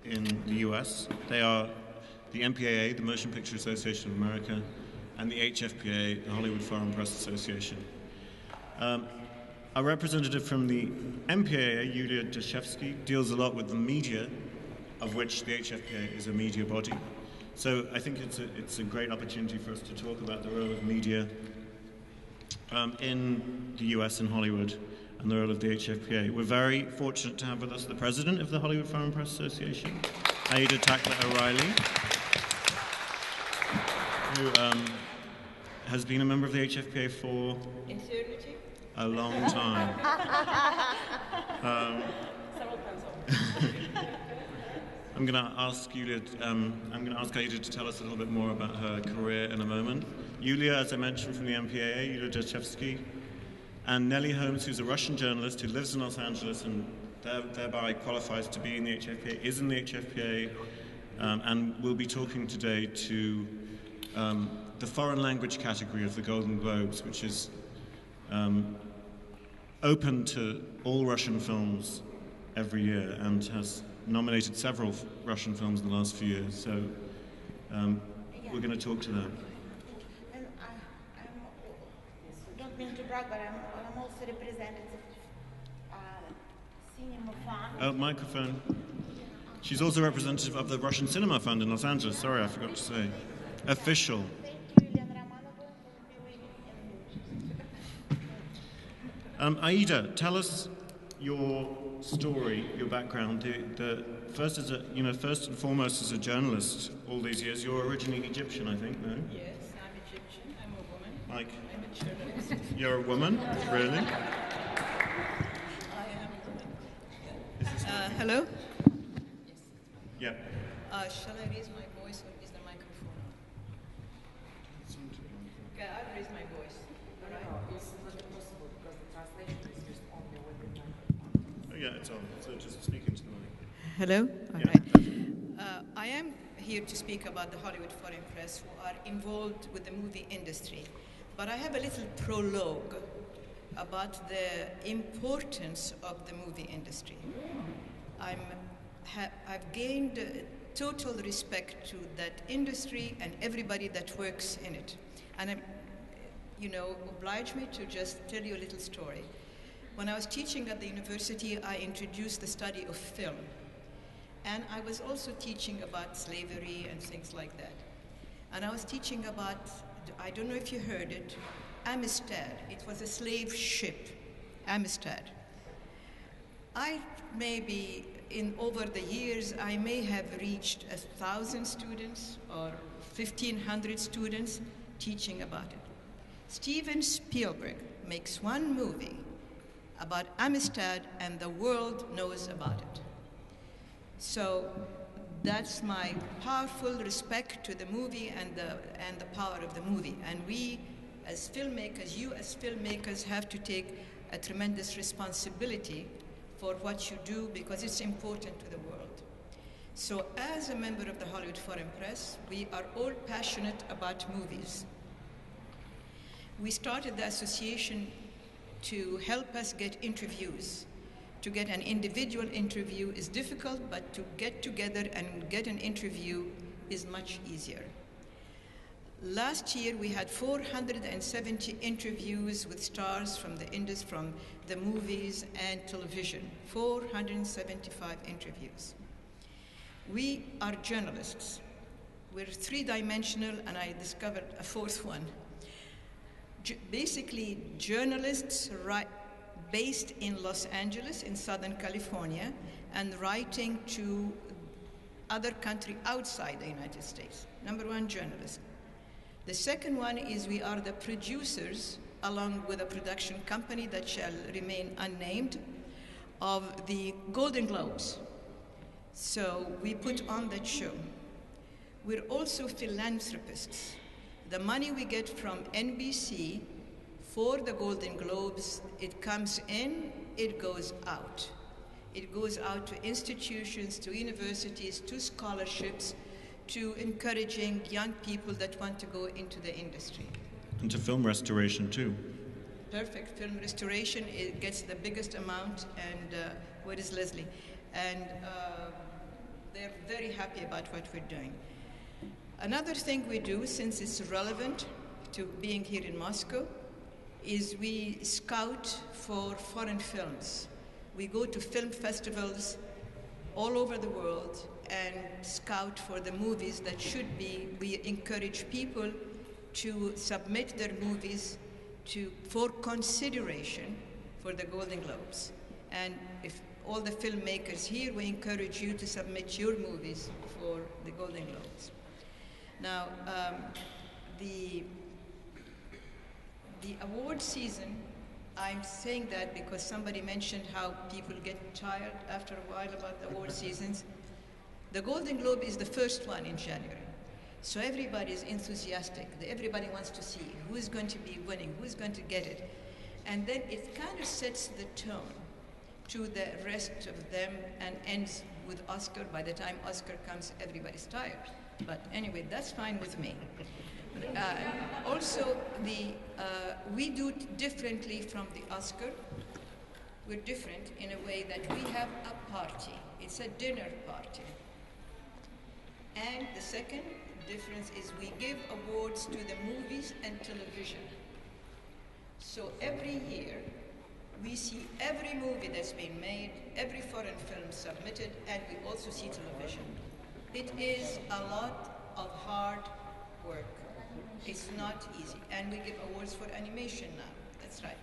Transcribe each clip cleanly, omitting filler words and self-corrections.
in the US. They are the MPAA, the Motion Picture Association of America, and the HFPA, the Hollywood Foreign Press Association. Our representative from the MPAA, Yulia Dashevsky, deals a lot with the media, of which the HFPA is a media body. So I think it's a great opportunity for us to talk about the role of media in the US and Hollywood and the role of the HFPA. We're very fortunate to have with us the president of the Hollywood Foreign Press Association, Aida O'Relly, who has been a member of the HFPA for eternity? A long time. Several times. I'm going to ask Aida to tell us a little bit more about her career in a moment. Yulia, as I mentioned, from the MPAA, Yulia Dashevsky, and Nellie Holmes, who's a Russian journalist who lives in Los Angeles and thereby qualifies to be in the HFPA, is in the HFPA, and we'll be talking today to the foreign language category of the Golden Globes, which is open to all Russian films every year and has nominated several Russian films in the last few years. So we're going to talk to them. And I don't mean to brag, but I'm also representative Cinema Fund. Oh, microphone. She's also representative of the Russian Cinema Fund in Los Angeles. Sorry, I forgot to say. Official. Aida, tell us your story, your background. First and foremost as a journalist all these years. You're originally Egyptian, I think, no? Yes, I'm Egyptian. I'm a woman. Mike? I'm a journalist. You're a woman? Really? I am a woman. Hello? Yes. Yeah. Shall I raise my voice or is the microphone on? Okay, I'll raise my voice. All right? It's not possible because the translation is used only with the microphone. Oh, yeah, it's on. So just speak into the mic. Hello? All Yeah. right. I am here to speak about the Hollywood Foreign Press who are involved with the movie industry. But I have a little prologue about the importance of the movie industry. I've gained total respect to that industry and everybody that works in it. And oblige me to just tell you a little story. When I was teaching at the university, I introduced the study of film. And I was also teaching about slavery and things like that. And I was teaching about, I don't know if you heard it, Amistad. It was a slave ship, Amistad. Over the years, I may have reached 1,000 students or 1,500 students teaching about it. Steven Spielberg makes one movie about Amistad and the world knows about it. So that's my powerful respect to the movie and the power of the movie. And we as filmmakers, you as filmmakers have to take a tremendous responsibility for what you do because it's important to the world. So as a member of the Hollywood Foreign Press, we are all passionate about movies. We started the association to help us get interviews. To get an individual interview is difficult, but to get together and get an interview is much easier. Last year, we had 470 interviews with stars from the industry, from the movies and television, 475 interviews. We are journalists. We're three-dimensional, and I discovered a fourth one. Basically, journalists based in Los Angeles, in Southern California, and writing to other countries outside the United States. Number one, journalism. The second one is we are the producers, along with a production company that shall remain unnamed, of the Golden Globes. So we put on that show. We're also philanthropists. The money we get from NBC for the Golden Globes, it comes in, it goes out. It goes out to institutions, to universities, to scholarships, to encouraging young people that want to go into the industry. And to film restoration too. Perfect. Film restoration, it gets the biggest amount, and where is Leslie? And they're very happy about what we're doing. Another thing we do, since it's relevant to being here in Moscow, is we scout for foreign films. We go to film festivals all over the world and scout for the movies that should be. We encourage people to submit their movies for consideration for the Golden Globes. And if all the filmmakers here, we encourage you to submit your movies for the Golden Globes. Now, the award season, I'm saying that because somebody mentioned how people get tired after a while about the award seasons. The Golden Globe is the first one in January. So everybody is enthusiastic. Everybody wants to see who is going to be winning, who is going to get it. And then it kind of sets the tone to the rest of them and ends with Oscar. By the time Oscar comes, everybody's tired. But anyway, that's fine with me. Also, we do it differently from the Oscar. We're different in a way that we have a party. It's a dinner party. And the second difference is we give awards to the movies and television. So every year, we see every movie that's been made, every foreign film submitted, and we also see television. It is a lot of hard work. It's not easy. And we give awards for animation now. That's right.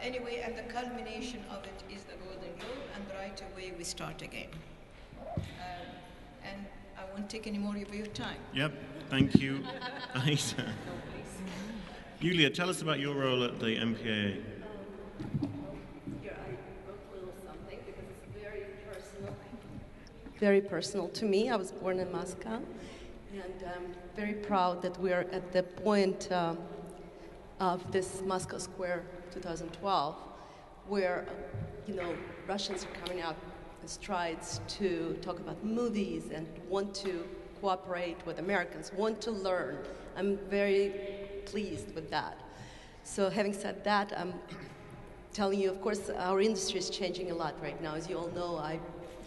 Anyway, and the culmination of it is the Golden Globe, and right away we start again. And I won't take any more of your time. Yep, thank you, Aida. Yulia, tell us about your role at the MPAA. Here I wrote a little something because it's very personal. Very personal to me. I was born in Moscow, and I'm very proud that we're at the point of this Moscow Square 2012, where Russians are coming out in strides to talk about movies and want to cooperate with Americans, want to learn. I'm very pleased with that. So having said that, I'm telling you, of course, our industry is changing a lot right now. As you all know,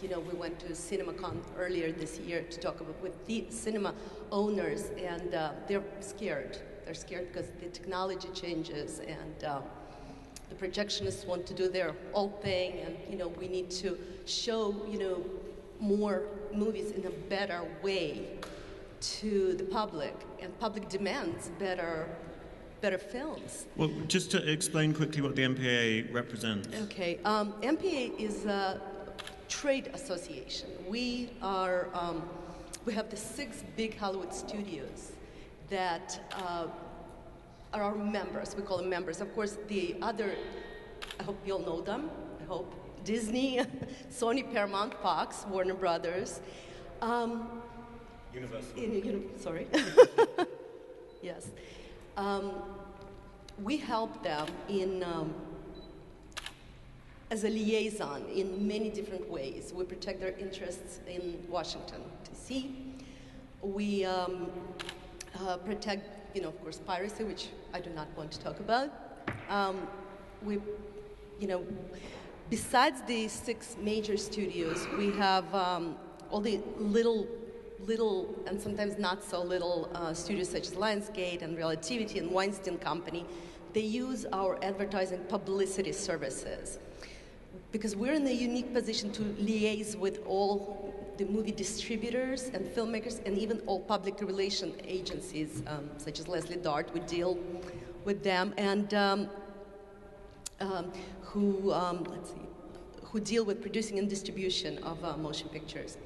we went to CinemaCon earlier this year to talk with the cinema owners, and they're scared. They're scared because the technology changes, and the projectionists want to do their own thing, and we need to show more movies in a better way to the public, and public demands better films. Well, just to explain quickly what the MPAA represents. Okay, MPAA is a trade association. We have the 6 big Hollywood studios that are our members. We call them members. Of course, the other, I hope you'll know them, I hope, Disney, Sony, Paramount, Fox, Warner Brothers. Universal. Sorry. Yes. We help them as a liaison in many different ways. We protect their interests in Washington, D.C. We protect, of course, piracy, which I do not want to talk about. Besides the 6 major studios, we have all the little and sometimes not so little studios such as Lionsgate and Relativity and Weinstein Company. They use our advertising publicity services because we're in a unique position to liaise with all the movie distributors and filmmakers and even all public relation agencies such as Leslie Dart. We deal with them, and who deal with producing and distribution of motion pictures.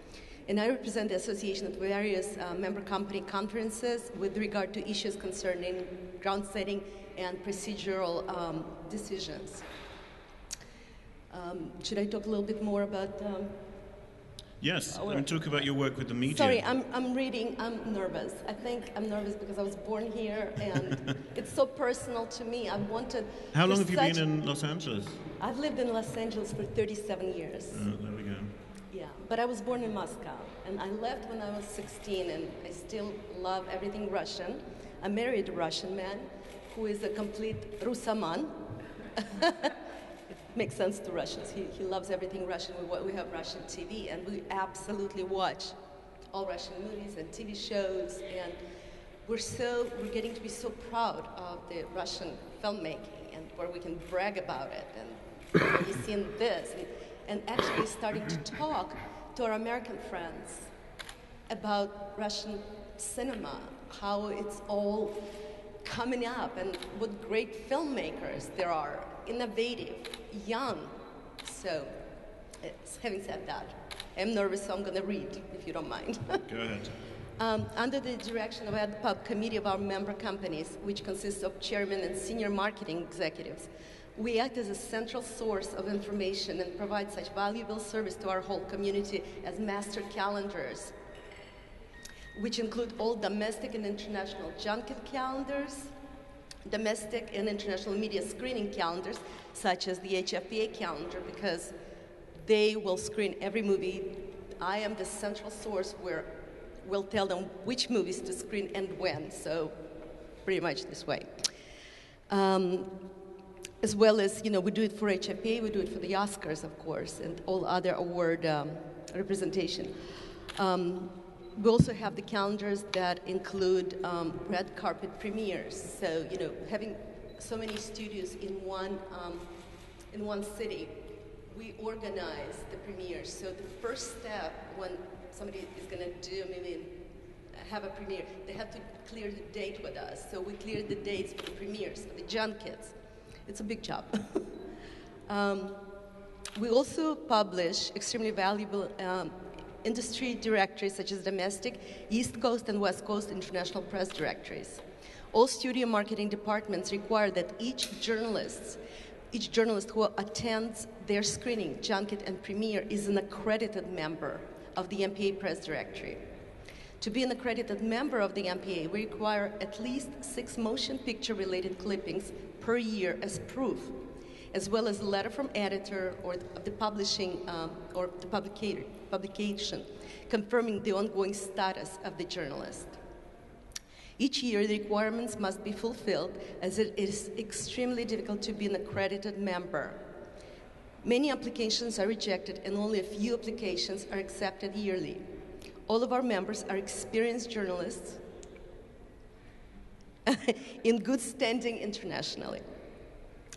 And I represent the association at various member company conferences with regard to issues concerning ground setting and procedural decisions. Should I talk a little bit more about? Yes, and talk about your work with the media. Sorry, I'm reading. I'm nervous. I think I'm nervous because I was born here, and it's so personal to me. I wanted. How long have you been in Los Angeles? I've lived in Los Angeles for 37 years. There we go. Yeah, but I was born in Moscow, and I left when I was 16, and I still love everything Russian. I married a Russian man who is a complete Russaman. makes sense to Russians. He loves everything Russian. We have Russian TV, and we absolutely watch all Russian movies and TV shows, and we're getting to be so proud of the Russian filmmaking, and where we can brag about it, and you've seen this, and actually starting to talk to our American friends about Russian cinema, how it's all coming up, and what great filmmakers there are, innovative, young. So, having said that, I'm nervous, so I'm going to read, if you don't mind. Go ahead. Under the direction of the committee of our member companies, which consists of chairmen and senior marketing executives, we act as a central source of information and provide such valuable service to our whole community as master calendars, which include all domestic and international junket calendars, domestic and international media screening calendars, such as the HFPA calendar, because they will screen every movie. I am the central source where we'll tell them which movies to screen and when, so pretty much this way. As well as, we do it for HFPA, we do it for the Oscars, of course, and all other award representation. We also have the calendars that include red carpet premieres. So, having so many studios in one city, we organize the premieres. So the first step when somebody is going to do maybe have a premiere, they have to clear the date with us. So we clear the dates for the premieres, for the junkets. It's a big job. We also publish extremely valuable industry directories such as domestic, East Coast and West Coast international press directories. All studio marketing departments require that each journalist who attends their screening, junket, and premiere is an accredited member of the MPA press directory. To be an accredited member of the MPA, we require at least 6 motion picture-related clippings per year as proof, as well as a letter from editor or the publishing or the publication confirming the ongoing status of the journalist. Each year, the requirements must be fulfilled, as it is extremely difficult to be an accredited member. Many applications are rejected, and only a few applications are accepted yearly. All of our members are experienced journalists in good standing internationally.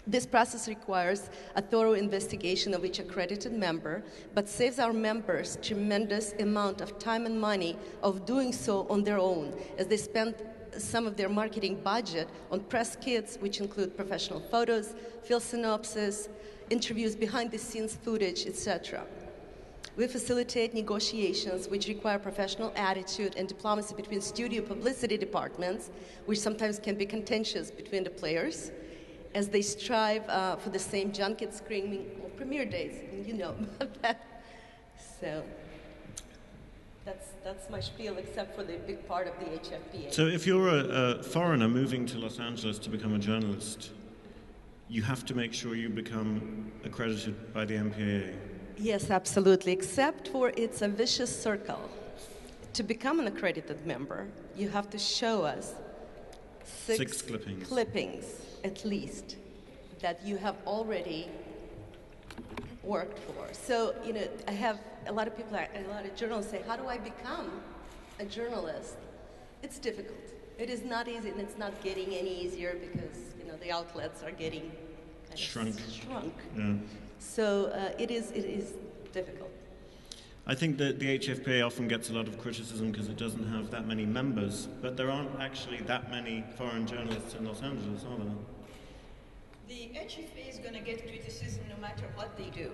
This process requires a thorough investigation of each accredited member, but saves our members tremendous amount of time and money of doing so on their own, as they spend some of their marketing budget on press kits, which include professional photos, field synopsis, interviews, behind-the-scenes footage, etc. We facilitate negotiations which require professional attitude and diplomacy between studio publicity departments, which sometimes can be contentious between the players, as they strive for the same junket screening or premiere dates, and you know about that. So that's my spiel, except for the big part of the HFPA. So if you're a foreigner moving to Los Angeles to become a journalist, you have to make sure you become accredited by the MPAA. Yes, absolutely, except for it's a vicious circle. To become an accredited member, you have to show us six clippings at least that you have already worked for. So, I have a lot of people, a lot of journalists say, how do I become a journalist? It's difficult. It is not easy, and it's not getting any easier because, the outlets are getting shrunk. Yeah. So it is difficult. I think that the HFPA often gets a lot of criticism because it doesn't have that many members, but there aren't actually that many foreign journalists in Los Angeles, are there? The HFPA is going to get criticism no matter what they do,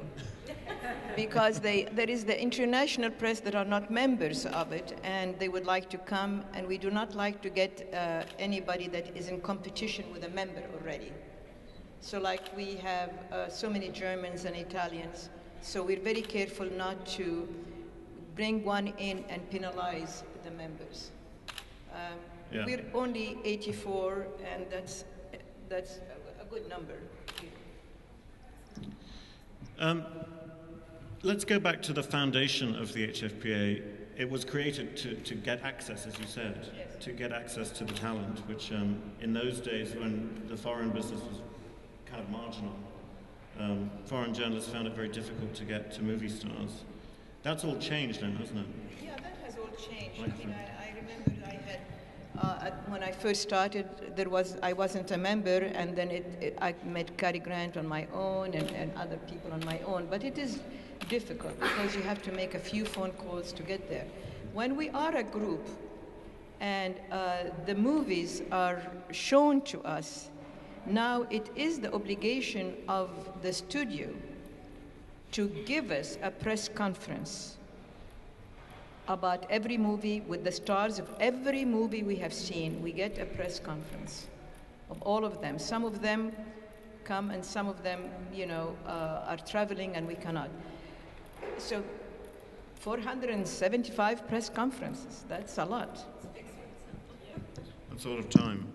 because there is the international press that are not members of it, and they would like to come, and we do not like to get anybody that is in competition with a member already. So like we have so many Germans and Italians, so we're very careful not to bring one in and penalize the members. We're only 84, and that's a good number. Let's go back to the foundation of the HFPA. It was created to get access, as you said, yes, to get access to the talent, which in those days when the foreign business was kind of marginal, foreign journalists found it very difficult to get to movie stars. That's all changed now, hasn't it? Yeah, that has all changed. I mean, I remember I had, when I first started, I wasn't a member, and then I met Cary Grant on my own and other people on my own. But it is difficult because you have to make a few phone calls to get there. When we are a group and the movies are shown to us, now it is the obligation of the studio to give us a press conference about every movie with the stars of every movie we have seen. We get a press conference of all of them. Some of them come and some of them, are traveling and we cannot. So 475 press conferences, that's a lot. That's a lot of time.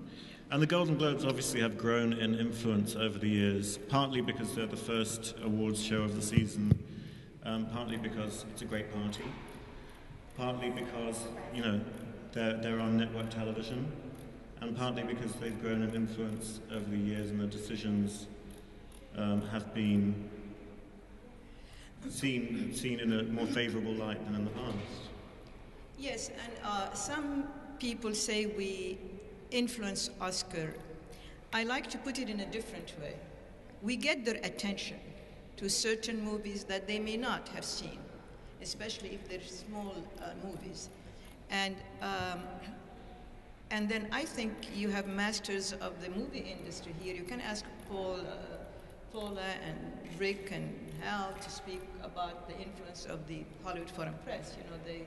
And the Golden Globes obviously have grown in influence over the years, partly because they're the first awards show of the season, partly because it's a great party, partly because, they're on network television, and partly because they've grown in influence over the years and the decisions have been seen in a more favorable light than in the past. Yes, and some people say we influence Oscar. I like to put it in a different way. We get their attention to certain movies that they may not have seen, especially if they're small movies. And then I think you have masters of the movie industry here. You can ask Paula and Rick and Hal to speak about the influence of the Hollywood Foreign Press. They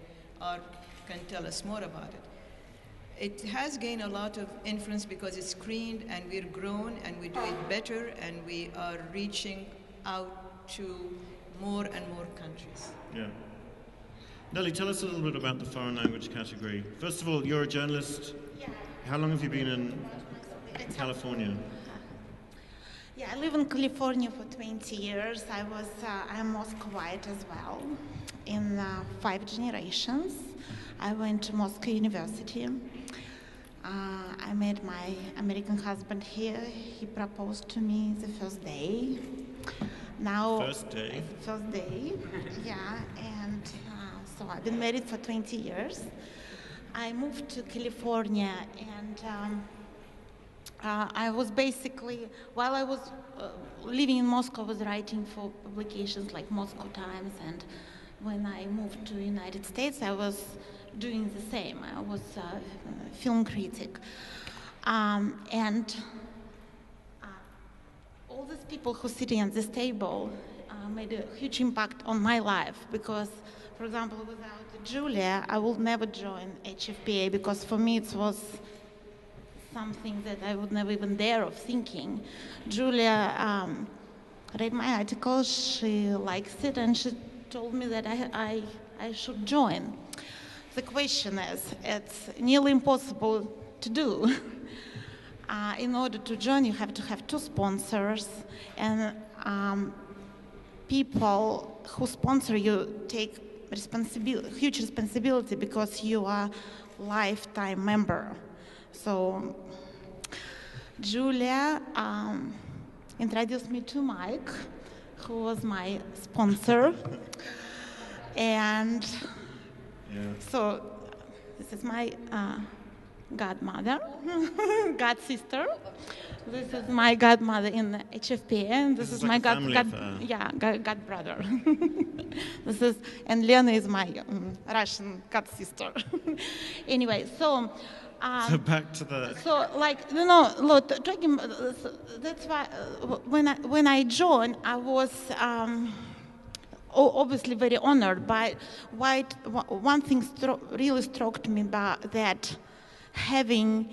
can tell us more about it. It has gained a lot of influence because it's screened and we're grown and we do it better and we are reaching out to more and more countries. Yeah. Nelly, tell us a little bit about the foreign language category. First of all, you're a journalist. Yeah. How long have you been in California? Yeah, I live in California for 20 years. I'm Moscowite as well, in 5 generations. I went to Moscow University. I met my American husband here. He proposed to me the first day. First day? First day, yeah. And so I've been married for 20 years. I moved to California and I was basically, while I was living in Moscow, I was writing for publications like Moscow Times, and when I moved to the United States, I was doing the same. I was a film critic. And all these people who are sitting at this table made a huge impact on my life because, for example, without Julia, I would never join HFPA because for me it was something that I would never even dare of thinking. Julia read my article, she likes it, and she told me that I should join. The question is, it's nearly impossible to do. In order to join, you have to have 2 sponsors, and people who sponsor you take huge responsibility because you are a lifetime member. So Julia introduced me to Mike, who was my sponsor. And so this is my godmother, god sister. This is my godmother in HFPA, and this is my god brother. And Lena is my Russian god sister. Anyway, so back to the. So, look, talking. That's why when I joined, I was obviously very honored. But one thing really struck me about that, having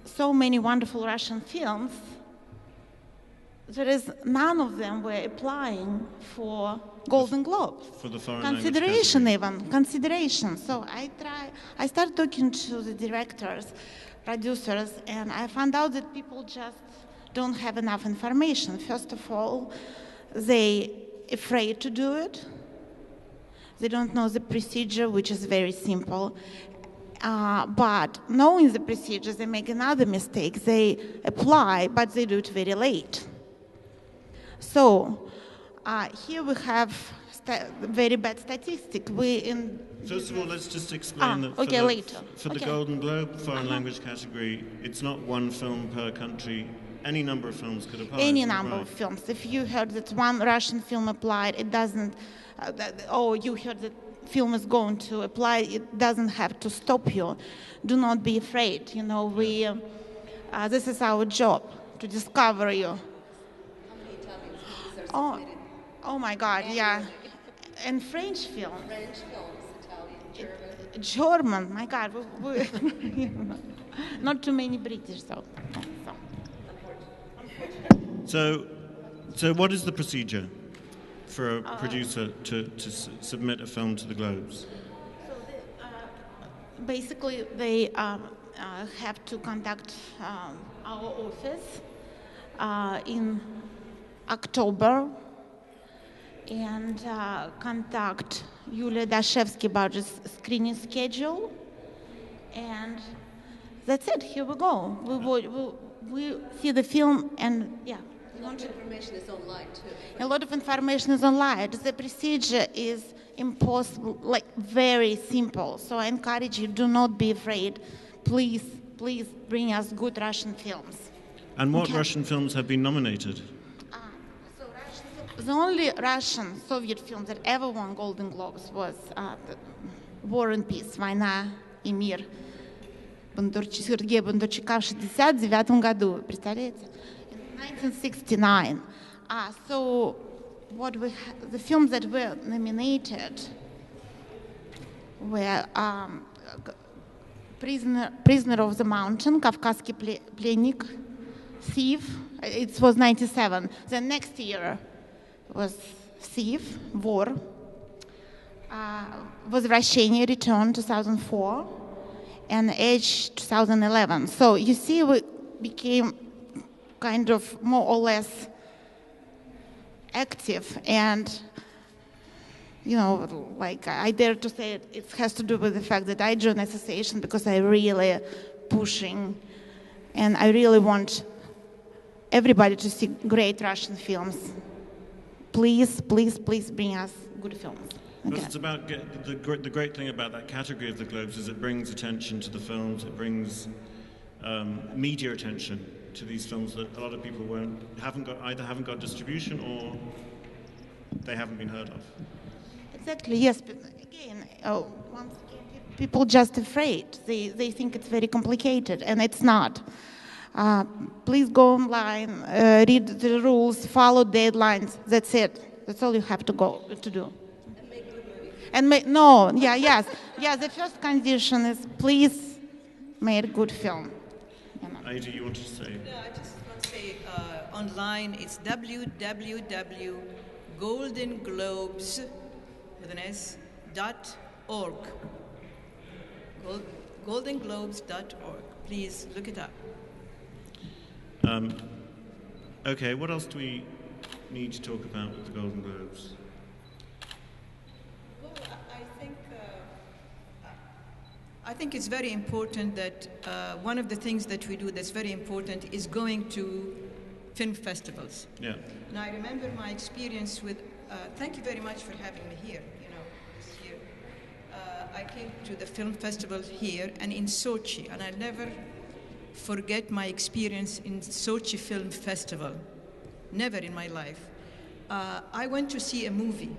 so many wonderful Russian films, there is none of them were applying for Golden Globes. For the foreign consideration even. Consideration. So I started talking to the directors, producers, and I found out that people just don't have enough information. First of all, they afraid to do it. They don't know the procedure, which is very simple. But knowing the procedures, they make another mistake. They apply, but they do it very late. So here we have very bad statistic. First of all, let's just explain that for the Golden Globe foreign language category, it's not one film per country. Any number of films could apply. Any number of films. If you heard that one Russian film applied, it doesn't, you heard that film is going to apply, it doesn't have to stop you. Do not be afraid. You know, this is our job, to discover you. How many Italian films are submitted? Oh my God, yeah. And French film. French films, Italian, German. German, my God. Not too many British, though. So what is the procedure for a producer to submit a film to the Globes? Basically, they have to contact our office in October and contact Yulia Dashevsky about the screening schedule. And that's it. Here we go. We see the film, and yeah. A lot of information is online too. A lot of information is online. The procedure is impossible, like very simple. So I encourage you, do not be afraid. Please bring us good Russian films. And what Russian films have been nominated? The only Russian Soviet film that ever won Golden Globes was War and Peace, «Война и мир». Сергея Бондарчука в 1969 году, представляете? In 1969. So the films that were nominated were Prisoner of the Mountain, Кавказский пленник, Thief, it was 97. The next year was Thief, War, Возвращение, Return, 2004, and Edge, 2011. So you see, we became kind of more or less active, and you know, like I dare to say it has to do with the fact that I joined the association because I really pushing, and I really want everybody to see great Russian films. Please bring us good films. Okay. It's about the great thing about that category of the Globes is it brings attention to the films. It brings media attention to these films that a lot of people either haven't got distribution or they haven't been heard of. Exactly. Yes. But again, once again, people just afraid. They think it's very complicated, and it's not. Please go online, read the rules, follow deadlines. That's it. That's all you have to do. Yes. The first condition is please make a good film. Aida, you want to say? No, I just want to say online it's www.goldenglobes with an S.org. goldenglobes.org. Please look it up. Okay, what else do we need to talk about with the Golden Globes? Well, I think it's very important that one of the things that we do that's very important is going to film festivals. Yeah. And I remember my experience with, thank you very much for having me here, this year. I came to the film festival here and in Sochi, and I'll never forget my experience in Sochi Film Festival. Never in my life. I went to see a movie,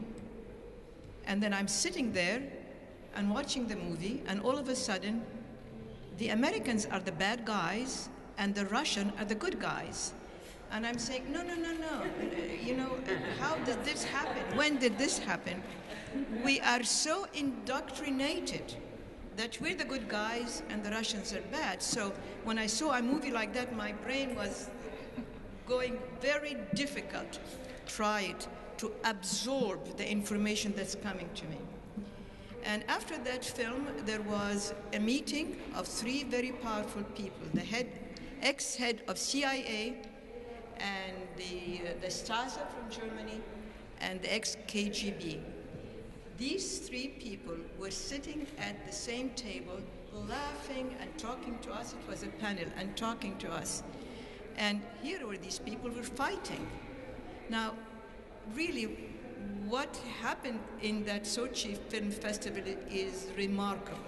and then I'm sitting there and watching the movie, and all of a sudden, the Americans are the bad guys, and the Russian are the good guys. And I'm saying, no. How did this happen? When did this happen? We are so indoctrinated that we're the good guys and the Russians are bad. So when I saw a movie like that, my brain was going very difficult, to absorb the information that's coming to me. And after that film, there was a meeting of three very powerful people, the ex-head of CIA, and the Stasi from Germany, and the ex-KGB. These three people were sitting at the same table, laughing and talking to us. It was a panel, and talking to us. And here were these people were fighting. Now, really, what happened in that Sochi Film Festival is remarkable.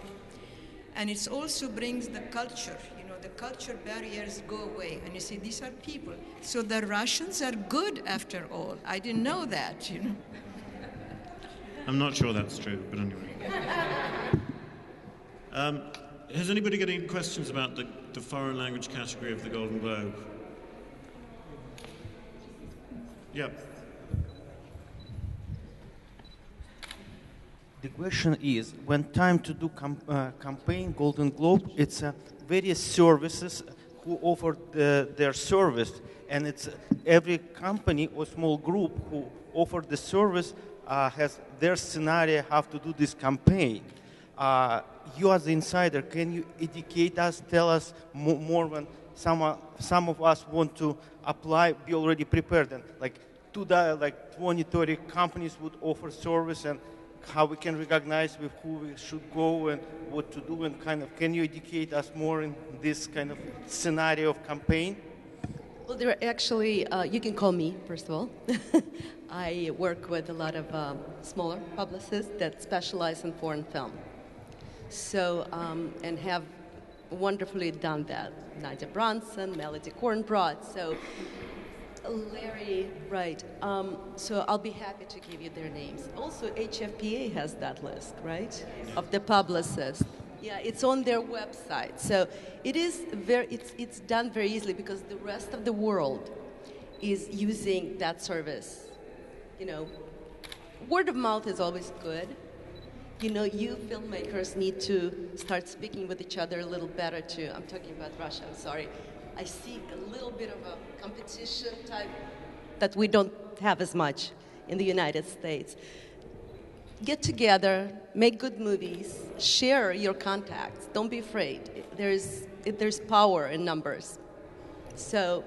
And it also brings the culture, the culture barriers go away. And you see, these are people. So the Russians are good after all. I didn't know that, I'm not sure that's true, but anyway. Has anybody got any questions about the foreign language category of the Golden Globe? Yeah. The question is, when time to do campaign Golden Globe, it's various services who offer their service, and it's every company or small group who offer the service has their scenario how to do this campaign. You as the insider, can you educate us, tell us more when some of us want to apply, be already prepared, and like 20, 30 companies would offer service, and how we can recognize with who we should go and what to do, and kind of, can you educate us more in this kind of scenario of campaign? Well, there are actually, you can call me, first of all. I work with a lot of smaller publicists that specialize in foreign film. So, and have wonderfully done that. Nadia Bronson, Melody Kornbrod, so Larry, right. So I'll be happy to give you their names. Also, HFPA has that list, right, of the publicists. Yeah, it's on their website. So it is it's done very easily because the rest of the world is using that service. Word of mouth is always good. You filmmakers need to start speaking with each other a little better too. I'm talking about Russia, I'm sorry. I see a little bit of a competition type that we don't have as much in the United States. Get together, make good movies, share your contacts. Don't be afraid. There's power in numbers. So.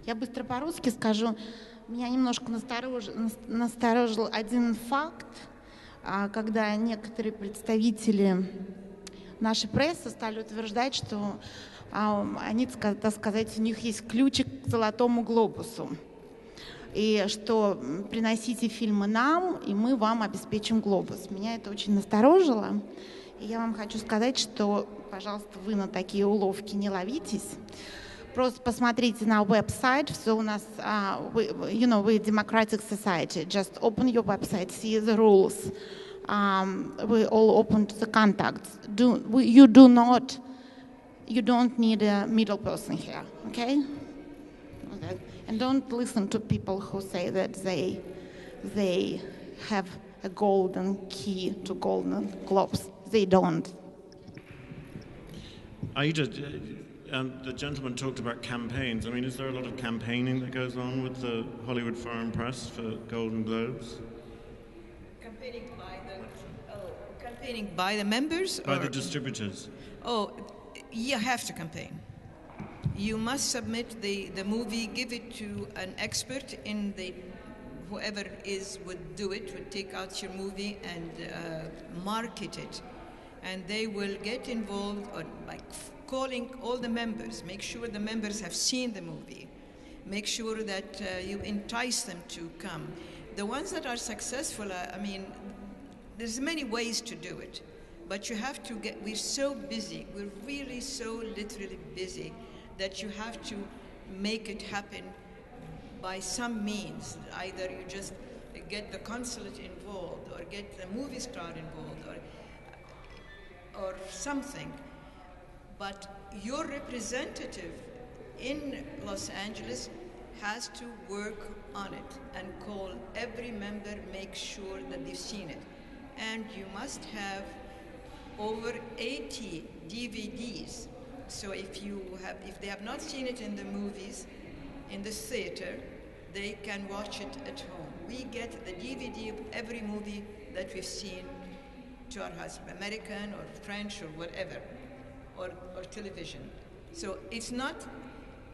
Я быстро по-русски скажу. Меня немножко насторожил один факт, когда некоторые представители нашей прессы стали утверждать, что они, так сказать, у них есть ключик к Золотому Глобусу. И что приносите фильмы нам, и мы вам обеспечим глобус. Меня это очень насторожило. И я вам хочу сказать, что, пожалуйста, вы на такие уловки не ловитесь. Просто посмотрите на веб-сайт, все у нас, we're democratic society. Just open your website, see the rules. We all open to the contacts. You don't need a middle person here, okay? And don't listen to people who say that they have a golden key to Golden Globes. They don't. Aida, the gentleman talked about campaigns. I mean, is there a lot of campaigning that goes on with the Hollywood Foreign Press for Golden Globes? Campaigning by the members? By the distributors. Oh, you have to campaign. You must submit the movie, give it to an expert in whoever would take out your movie and market it. And they will get involved by calling all the members, make sure the members have seen the movie, make sure that you entice them to come. The ones that are successful, there's many ways to do it, but you have to we're so busy, we're really so literally busy, that you have to make it happen by some means. Either you just get the consulate involved, or get the movie star involved, or something. But your representative in Los Angeles has to work on it and call every member, make sure that they've seen it. And you must have over 80 DVDs. So if they have not seen it in the movies, in the theater, they can watch it at home. We get the DVD of every movie that we've seen to our husband, American or French or whatever, or television. So it's not,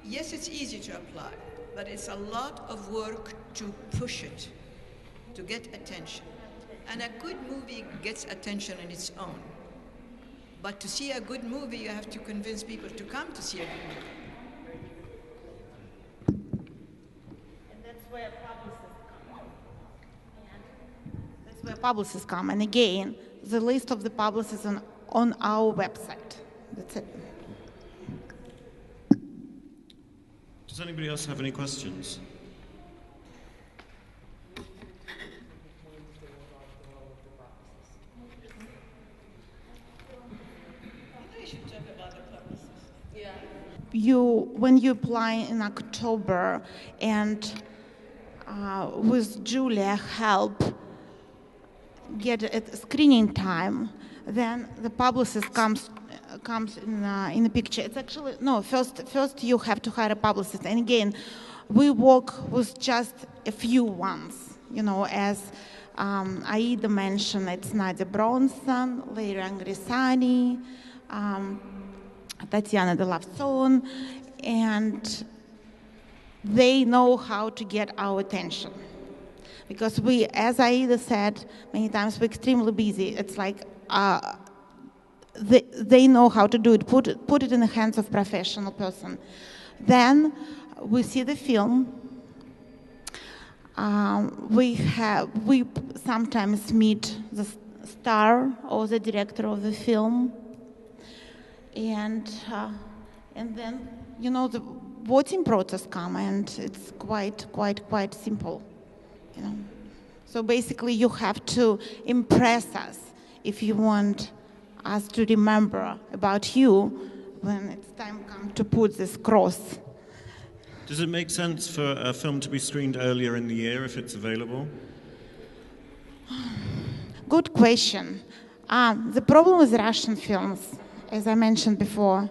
yes, it's easy to apply, but it's a lot of work to push it, to get attention. And a good movie gets attention on its own. But to see a good movie, you have to convince people to come to see a good movie. where publicists come. And again, the list of the publicists on our website. That's it. Does anybody else have any questions? When you apply in October and with Julia help get a screening time, then the publicist comes in the picture. It's actually no. First you have to hire a publicist, and again, we work with just a few ones. You know, as Aida mentioned, it's Nadia Bronson, Larry Angrisani, Tatiana Delavson, and they know how to get our attention. Because we, as Aida said many times, we're extremely busy. It's like they know how to do it. Put it in the hands of professional person. Then we see the film. We sometimes meet the star or the director of the film. And then, you know, the voting process come, and it's quite simple, you know. So basically, you have to impress us if you want us to remember about you when it's time come to put this cross. Does it make sense for a film to be screened earlier in the year if it's available? Good question. The problem with Russian films, as I mentioned before,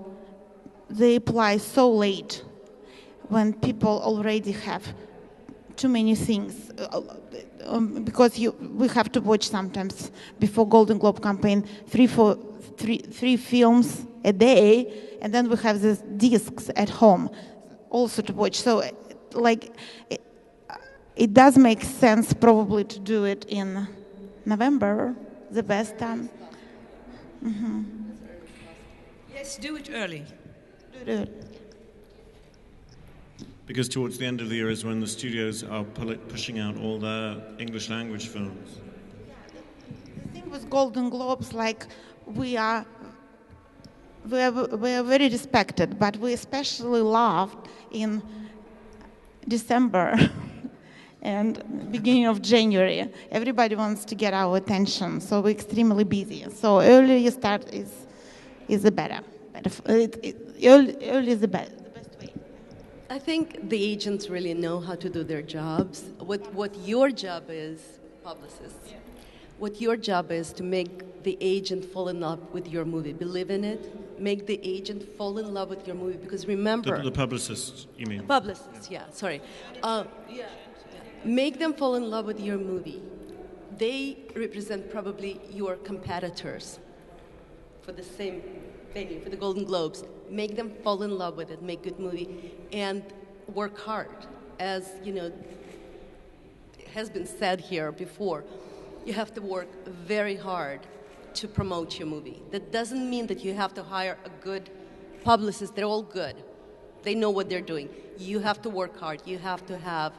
they apply so late when people already have too many things. Because we have to watch sometimes before Golden Globe campaign three films a day, and then we have these discs at home also to watch. So, like, it does make sense probably to do it in November, the best time. Mm-hmm. Yes, do it early. Do it. Because towards the end of the year is when the studios are pushing out all their English language films. The thing with Golden Globes, like, we are very respected, but we especially loved in December and beginning of January. Everybody wants to get our attention, so we're extremely busy. So earlier you start is the better. Early is the best way. I think the agents really know how to do their jobs. What your job is, publicists, what your job is to make the agent fall in love with your movie. Believe in it. Make the agent fall in love with your movie. Because remember... The publicists, you mean? Publicists, yeah, sorry. Make them fall in love with your movie. They represent probably your competitors for the same venue, for the Golden Globes. Make them fall in love with it, make good movie, and work hard. As, you know, has been said here before, you have to work very hard to promote your movie. That doesn't mean that you have to hire a good publicist. They're all good. They know what they're doing. You have to work hard. You have to have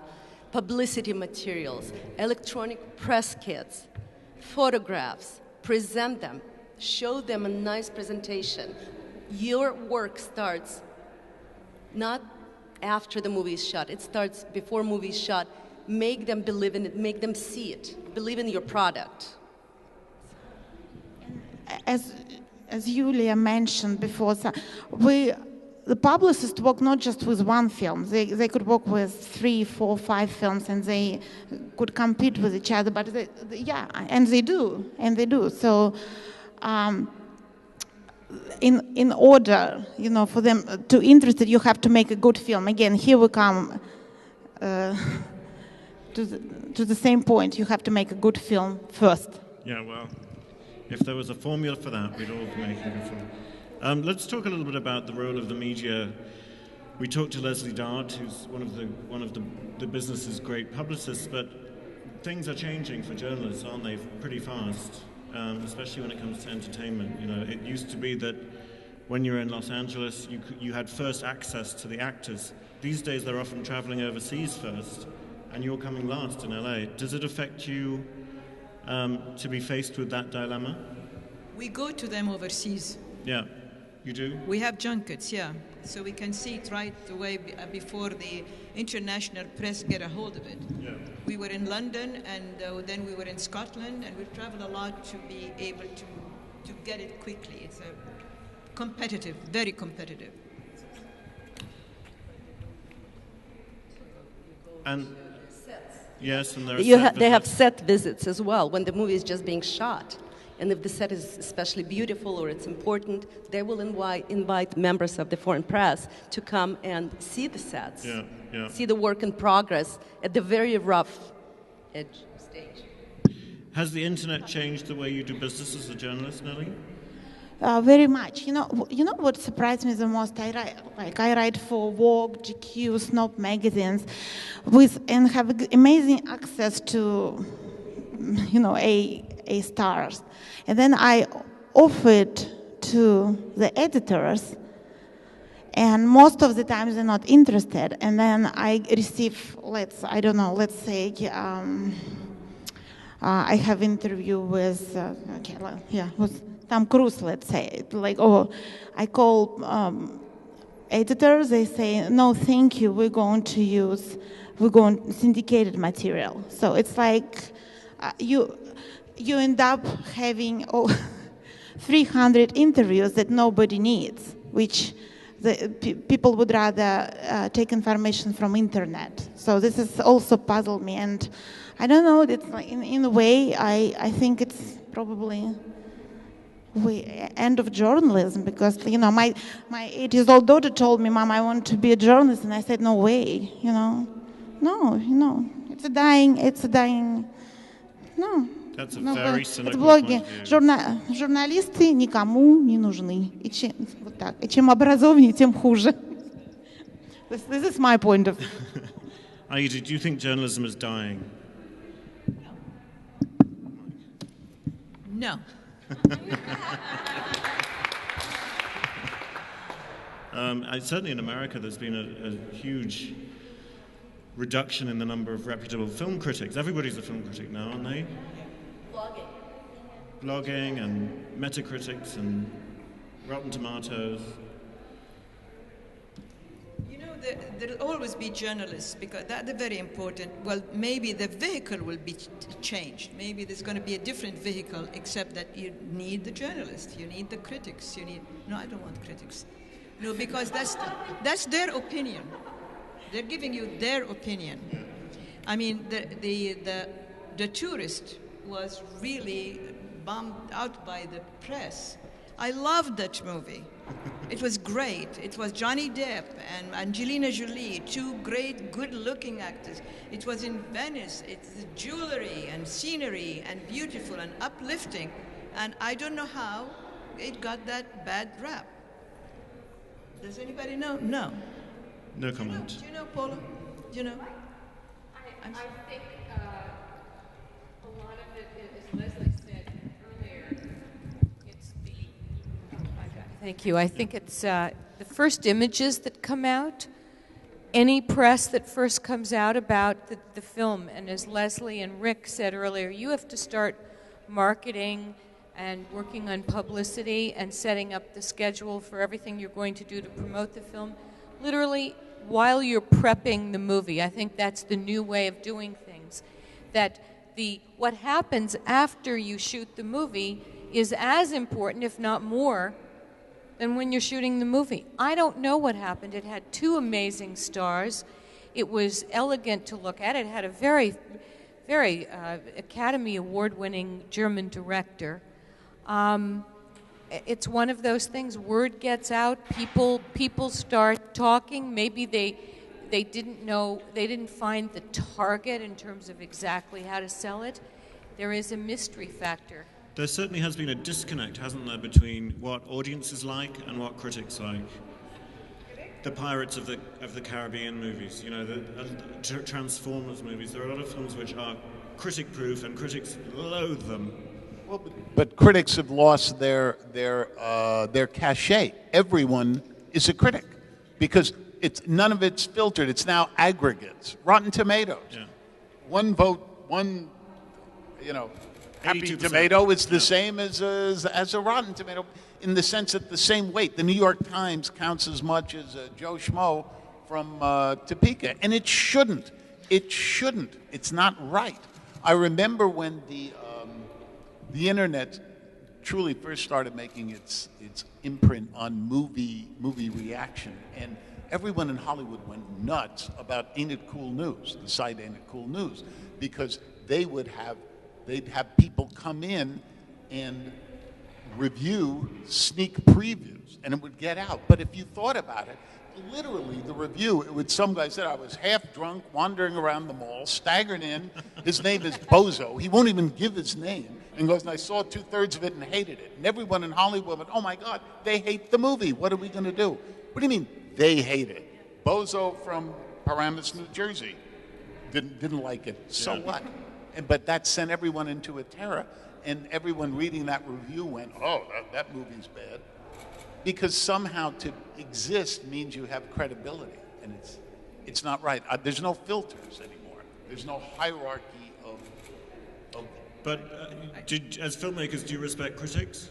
publicity materials, electronic press kits, photographs, present them, show them a nice presentation. Your work starts not after the movie is shot. It starts before movie is shot. Make them believe in it. Make them see it. Believe in your product. As Yulia mentioned before, the publicists work not just with one film. They could work with 3, 4, 5 films, and they could compete with each other. But and they do. So, in order, you know, for them to interested, you have to make a good film. Again, here we come to the same point. You have to make a good film first. Yeah, well, if there was a formula for that, we'd all be making a good film. Let's talk a little bit about the role of the media. We talked to Leslie Dart, who's one of the business's great publicists, but things are changing for journalists, aren't they? Pretty fast, especially when it comes to entertainment. You know, it used to be that when you were in Los Angeles, you had first access to the actors. These days, they're often traveling overseas first, and you're coming last in LA. Does it affect you to be faced with that dilemma? We go to them overseas. Yeah, you do? We have junkets, yeah. So we can see it right away before the international press get a hold of it. Yeah. We were in London, and then we were in Scotland, and we've traveled a lot to be able to get it quickly. It's competitive, very competitive. And yes, and there are they have set visits as well when the movie is just being shot. And if the set is especially beautiful or it's important, they will invite members of the foreign press to come and see the sets, see the work in progress at the very rough edge stage. Has the internet changed the way you do business as a journalist, Nellie? Very much. You know what surprised me the most? I write for Vogue, GQ, Snob magazines, and have amazing access to, A stars. And then I offered to the editors, and most of the times they're not interested. And then I receive, let's say, I have interview with, with Tom Cruise, let's say. I call editors, they say, no, thank you, we're going syndicated material. So it's like you end up having 300 interviews that nobody needs, which people would rather take information from internet. So this has also puzzled me, and I don't know. It's like in a way, I think it's probably the end of journalism, because my 8-year-old daughter told me, "Mom, I want to be a journalist," and I said, "No way, no, it's a dying, no." That's a very cynical блоги. point of view. Журналисты никому не нужны. И чем образованнее, тем хуже. This is my point of view. Aida, do you think journalism is dying? No. Certainly in America, there's been a huge reduction in the number of reputable film critics. Everybody's a film critic now, aren't they? Blogging and Metacritics and Rotten Tomatoes. There'll always be journalists, because that's very important. Well, maybe the vehicle will be changed. Maybe there's going to be a different vehicle, except that you need the journalists, you need the critics, No, I don't want critics. No, because that's their opinion. They're giving you their opinion. I mean, the tourist was really bummed out by the press. I loved that movie. It was great. It was Johnny Depp and Angelina Jolie, two great, good-looking actors. It was in Venice. It's jewelry and scenery and beautiful and uplifting. And I don't know how it got that bad rap. Does anybody know? No. No comment. Do you know, Paula? Do you know? I think a lot of it, as Leslie said earlier, it's thank you. I think it's the first images that come out, any press that first comes out about the film. And as Leslie and Rick said earlier, you have to start marketing and working on publicity and setting up the schedule for everything you're going to do to promote the film, literally while you're prepping the movie. I think that's the new way of doing things. That what happens after you shoot the movie is as important, if not more, than when you're shooting the movie. I don't know what happened. It had two amazing stars. It was elegant to look at. It had a very, very Academy Award-winning German director. It's one of those things. Word gets out. People start talking. Maybe they didn't know. They didn't find the target in terms of exactly how to sell it. There is a mystery factor. There certainly has been a disconnect, hasn't there, between what audiences like and what critics like. The Pirates of the Caribbean movies, the Transformers movies. There are a lot of films which are critic-proof, and critics loathe them. Well, but critics have lost their cachet. Everyone is a critic because none of it's filtered. It's now aggregates. Rotten Tomatoes. Yeah. one vote, one, happy 82%. tomato is the same as a rotten tomato, in the sense that the same weight. The New York Times counts as much as Joe Schmo from Topeka, and it shouldn't. It shouldn't. It's not right. I remember when the internet truly first started making its imprint on movie reaction, and everyone in Hollywood went nuts about Ain't It Cool News, the site Ain't It Cool News, because they'd have people come in and review sneak previews, and it would get out. But if you thought about it, literally the review, it would, some guy said, I was half drunk, wandering around the mall, staggered in, his name is Bozo, he won't even give his name, and goes, and I saw 2/3 of it and hated it. And everyone in Hollywood went, oh my God, they hate the movie, what are we going to do? What do you mean, they hate it? Bozo from Paramus, New Jersey, didn't like it, so what? But that sent everyone into a terror, and everyone reading that review went, oh, that movie's bad. Because somehow to exist means you have credibility, and it's not right. There's no filters anymore. There's no hierarchy of But as filmmakers, do you respect critics?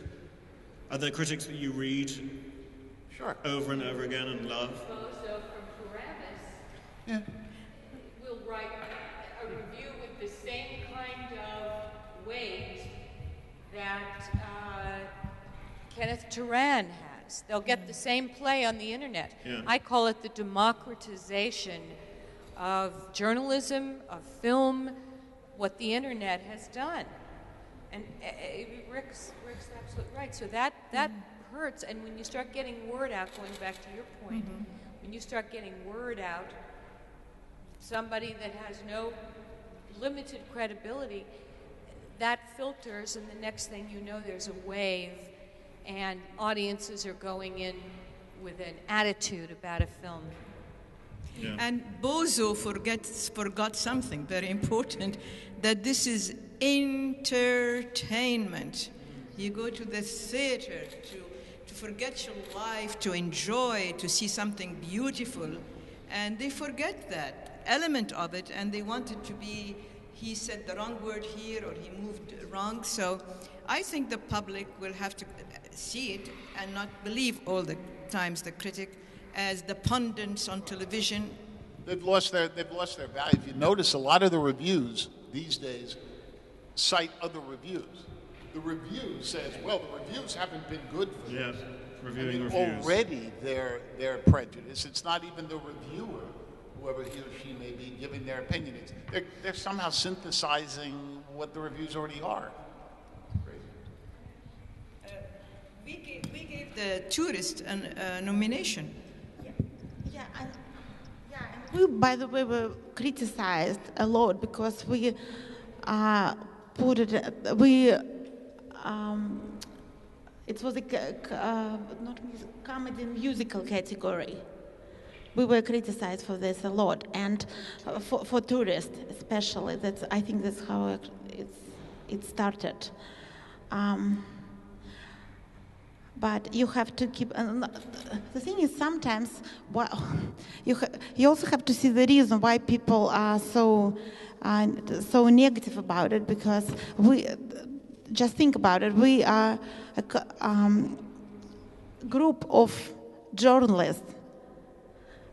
Are there critics that you read Sure. over and over again and love? Bozo from Paramus Yeah. will write a review with the same kind of weight that Kenneth Turan has. They'll get the same play on the internet. Yeah. I call it the democratization of journalism, of film, what the internet has done. And Rick's absolutely right. So that hurts. And when you start getting word out, going back to your point, when you start getting word out, somebody that has no limited credibility, that filters, and the next thing you know, there's a wave, and audiences are going in with an attitude about a film. Yeah. And Bozo forgot something very important, that this is entertainment. You go to the theater to forget your life, to enjoy, to see something beautiful, and they forget that element of it, and they want it to be, he said the wrong word here, or he moved wrong. So I think the public will have to see it and not believe all the times the critic as the pundits on television. They've lost their value. If you notice, a lot of the reviews these days cite other reviews. The review says, well, the reviews haven't been good for Yeah, this. reviewing reviews. Already they're prejudiced. It's not even the reviewer, whoever he or she may be, giving their opinion. They're somehow synthesizing what the reviews already are. We gave the tourist a nomination. We, by the way, were criticized a lot because we it was not comedy musical category. We were criticized for this a lot, and for tourists especially. I think that's how it started. But you have to keep. The thing is, sometimes you also have to see the reason why people are so negative about it. Because we just think about it. We are a group of journalists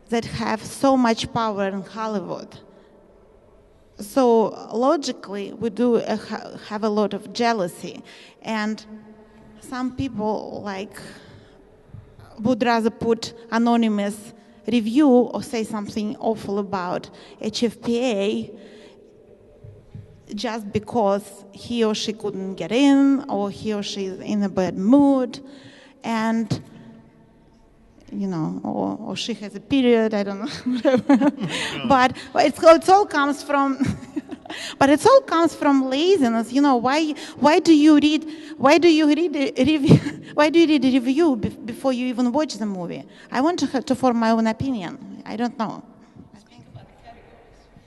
that have so much power in Hollywood. So logically, we do have a lot of jealousy, and some people would rather put anonymous review or say something awful about HFPA just because he or she couldn't get in, or he or she is in a bad mood, and or she has a period, I don't know. But it all comes from but it all comes from laziness. Why do you read a review before you even watch the movie? I want to form my own opinion. I don't know. Think about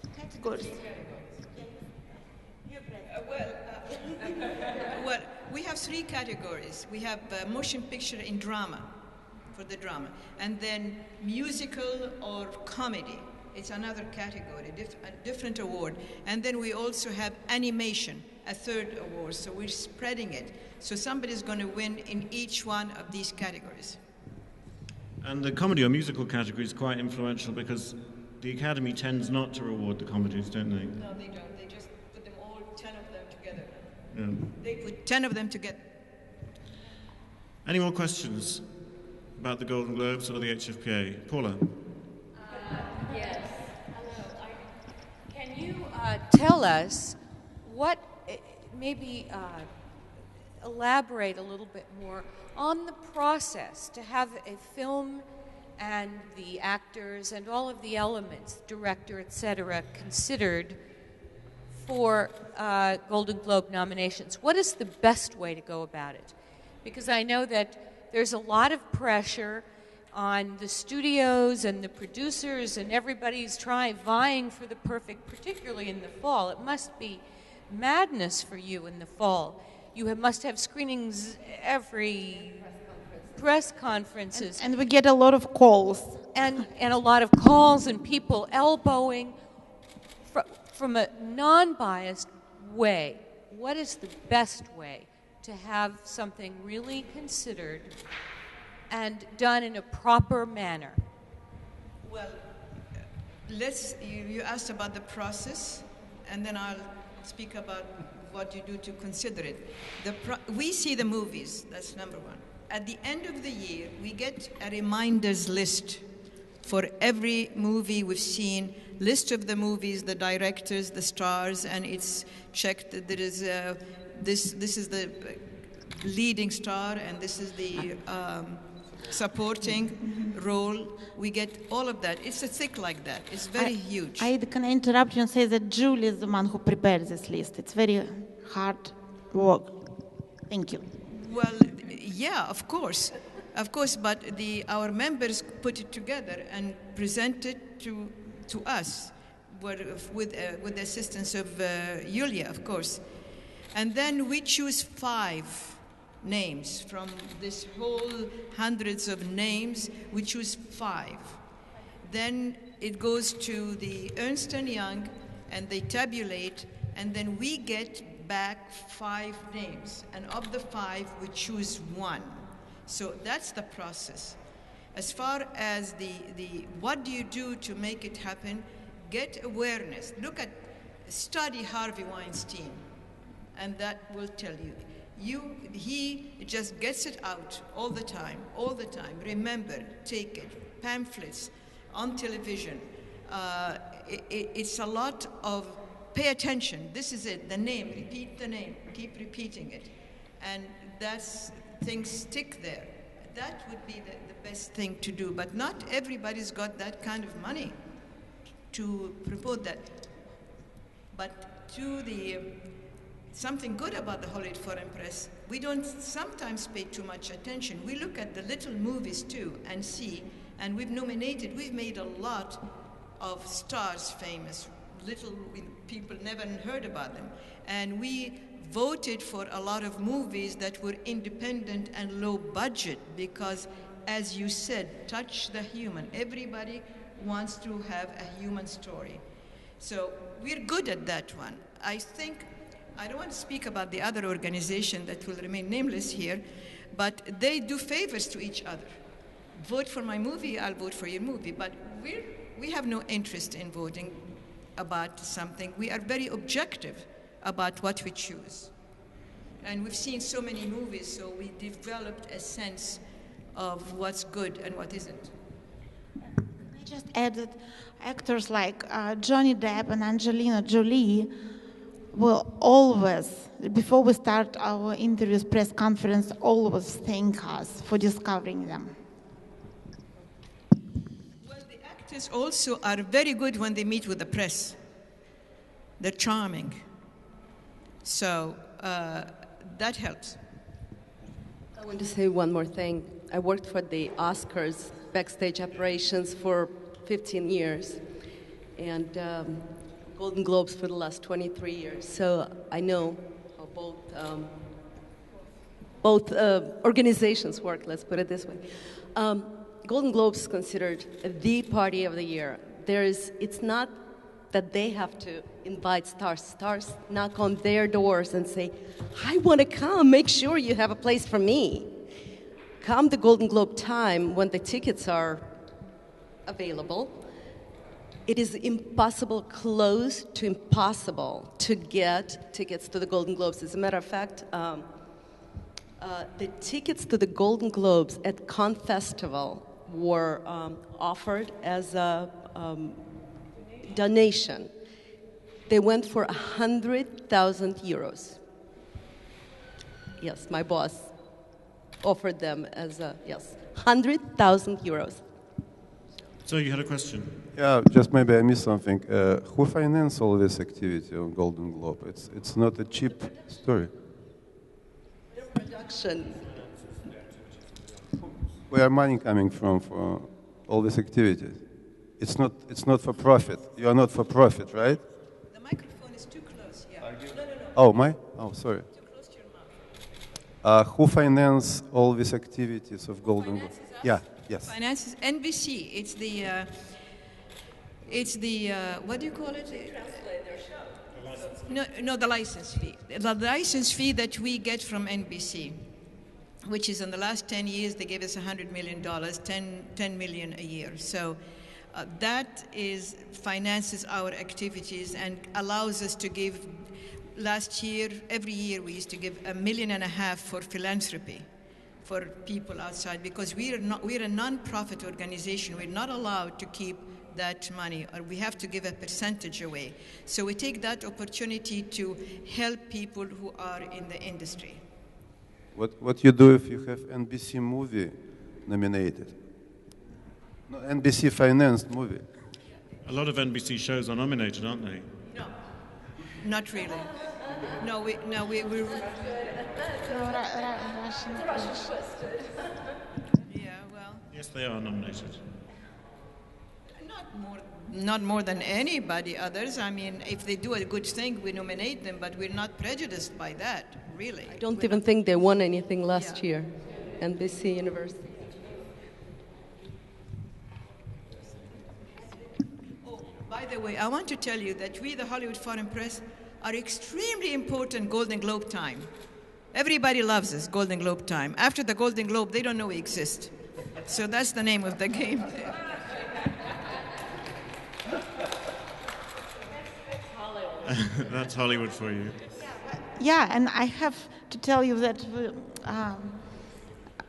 the Categories. Well, we have 3 categories. We have motion picture in drama, for the drama, and then musical or comedy. it's another category, a different award. And then we also have animation, a third award, so we're spreading it. So somebody's going to win in each one of these categories. And the comedy or musical category is quite influential because the Academy tends not to reward the comedies, don't they? No, they don't. They just put them all, 10 of them together. Yeah. They put 10 of them together. Any more questions about the Golden Globes or the HFPA? Paula? Yes. Hello. Can you tell us what, maybe elaborate a little bit more on the process to have a film and the actors and all of the elements, director, etc., considered for Golden Globe nominations? What is the best way to go about it? Because I know that there's a lot of pressure on the studios and the producers, and everybody's vying for the perfect, particularly in the fall. It must be madness for you in the fall. You must have screenings every press conferences. And we get a lot of calls. And a lot of calls and people elbowing. From a non-biased way, what is the best way to have something really considered and done in a proper manner? Well, you asked about the process, and then I'll speak about what you do to consider it. We see the movies, that's number one. At the end of the year, we get a reminders list for every movie we've seen, list of the movies, the directors, the stars, and it's checked that there is this is the leading star and this is the supporting role. We get all of that. It's a thick like that. It's very huge. Aida, can I interrupt you and say that Julie is the one who prepared this list? It's very hard work. Thank you. Well, yeah, of course, but our members put it together and present it to us with the assistance of Yulia, of course. And then we choose 5 names from this whole hundreds of names. We choose 5. Then it goes to the Ernst & Young, and they tabulate, and then we get back 5 names, and of the 5 we choose 1. So that's the process. As far as the what do you do to make it happen, get awareness. Study Harvey Weinstein, and that will tell you. He just gets it out all the time. Remember, take it. Pamphlets, on television. It's a lot of pay attention. This is it, the name, repeat the name, keep repeating it. And things stick there. That would be the best thing to do. But not everybody's got that kind of money to promote that. But something good about the Hollywood Foreign Press, we don't sometimes pay too much attention. We look at the little movies too and see, and we've made a lot of stars famous. Little people never heard about them. And we voted for a lot of movies that were independent and low budget because, as you said, touch the human. Everybody wants to have a human story. So we're good at that one. I don't want to speak about the other organization that will remain nameless here, but they do favors to each other. Vote for my movie, I'll vote for your movie. But we have no interest in voting about something. We are very objective about what we choose. And we've seen so many movies, so we developed a sense of what's good and what isn't. I just add that actors like Johnny Depp and Angelina Jolie will always, before we start our interviews, press conference, always thank us for discovering them. Actors also are very good when they meet with the press. They're charming. So that helps. I want to say one more thing. I worked for the Oscars backstage operations for 15 years and Golden Globes for the last 23 years. So I know how both organizations work, let's put it this way. Golden Globes is considered the party of the year. it's not that they have to invite stars. Stars knock on their doors and say, I want to come, make sure you have a place for me. Come the Golden Globe time when the tickets are available, it is impossible, close to impossible, to get tickets to the Golden Globes. As a matter of fact, the tickets to the Golden Globes at Cannes Festival were offered as a donation. They went for 100,000 euros. Yes, my boss offered them as a, 100,000 euros. So you had a question? Yeah, just maybe I missed something. Who financed all this activity on Golden Globe? It's not a cheap story. Production. Where money coming from for all this activity? It's not for profit. You are not for profit, right? The microphone is too close. Yeah. No. Oh, my? Oh, sorry. Too close to your mouth. Who finance all these activities of Golden Globe? Yeah. Yes. Finances NBC. It's the what do you call it? No, the license fee. The license fee that we get from NBC, which is in the last 10 years, they gave us $100 million, 10 million a year. So that finances our activities and allows us to give. Last year, every year we used to give $1.5 million for philanthropy, for people outside, because we're a non-profit organization. We're not allowed to keep that money, or we have to give a percentage away. So we take that opportunity to help people who are in the industry. What you do if you have NBC movie nominated? No, NBC financed movie. A lot of NBC shows are nominated, aren't they? No, not really. No, we're Russian. yeah, well, Yes, they are nominated. not more than anybody others. I mean, if they do a good thing, we nominate them, but we're not prejudiced by that, really. I don't even think they won anything last year, NBC University. Oh, by the way, I want to tell you that we, the Hollywood Foreign Press, are extremely important Golden Globe time. Everybody loves us, Golden Globe time. After the Golden Globe, they don't know we exist. So that's the name of the game there. That's Hollywood for you. Yeah, and I have to tell you that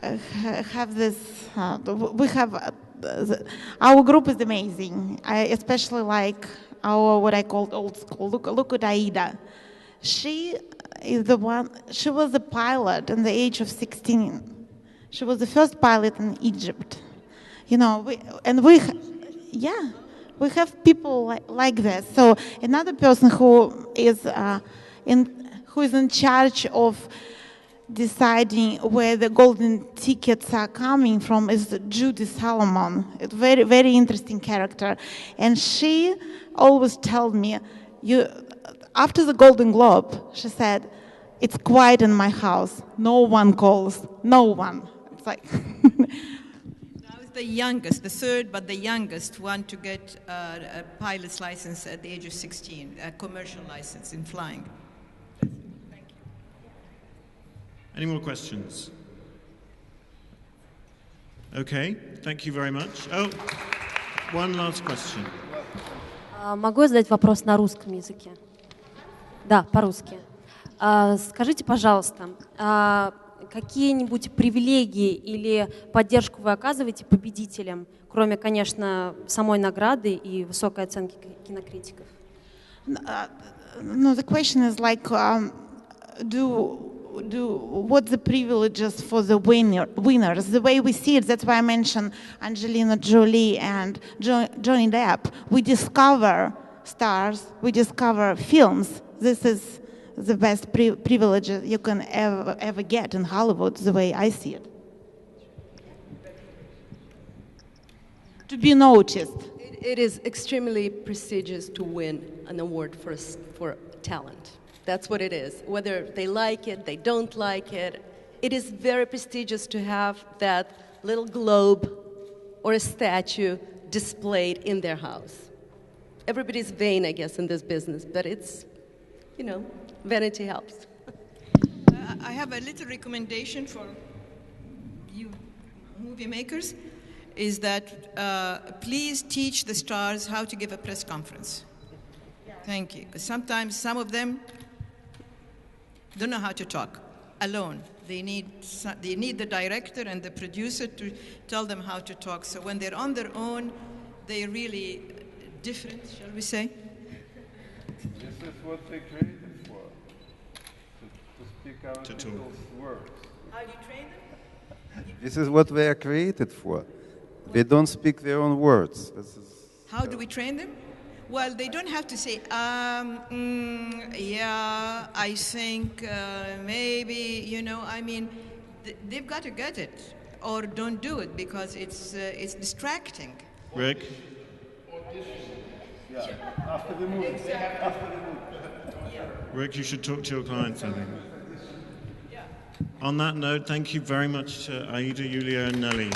we have this. We have our group is amazing. I especially like our what I call old school. Look at Aida. She is the one. She was a pilot in the age of 16. She was the first pilot in Egypt. You know, we have people like this. So another person who is in charge of deciding where the golden tickets are coming from is Judy Salomon. It's a very, very interesting character. And she always tells me, after the Golden Globe, she said, it's quiet in my house. No one calls. No one. It's like... The youngest, the third, but the youngest one to get a pilot's license at the age of 16, a commercial license in flying. Thank you. Any more questions? Okay, thank you very much. Oh, one last question. Могу я задать вопрос на русском языке? Да, по-русски. Скажите, пожалуйста, какие-нибудь привилегии или поддержку вы оказываете победителям, кроме, конечно, самой награды и высокой оценки кинокритиков? No, the question is like, what's the privileges for the winners? The way we see it, that's why I mentioned Angelina Jolie and Johnny Depp. We discover stars, we discover films. This is the best privilege you can ever get in Hollywood, the way I see it. To be noticed. It is extremely prestigious to win an award for talent. That's what it is. Whether they like it, they don't like it. It is very prestigious to have that little globe or a statue displayed in their house. everybody's vain, I guess, in this business, but it's, you know, vanity helps. I have a little recommendation for you movie makers, is that please teach the stars how to give a press conference. Thank you. Because sometimes some of them don't know how to talk alone. They need the director and the producer to tell them how to talk. So when they're on their own, they're really different, shall we say? This is what they created for, to speak out people's words. How do you train them? This is what they are created for. They don't speak their own words. How do we train them? Well, they don't have to say, yeah, I think, maybe, you know, I mean, they've got to get it, or don't do it, because it's distracting. Rick? Yeah, after the movie. Rick, you should talk to your clients, I think. On that note, thank you very much to Aida, Yulia, and Nellie.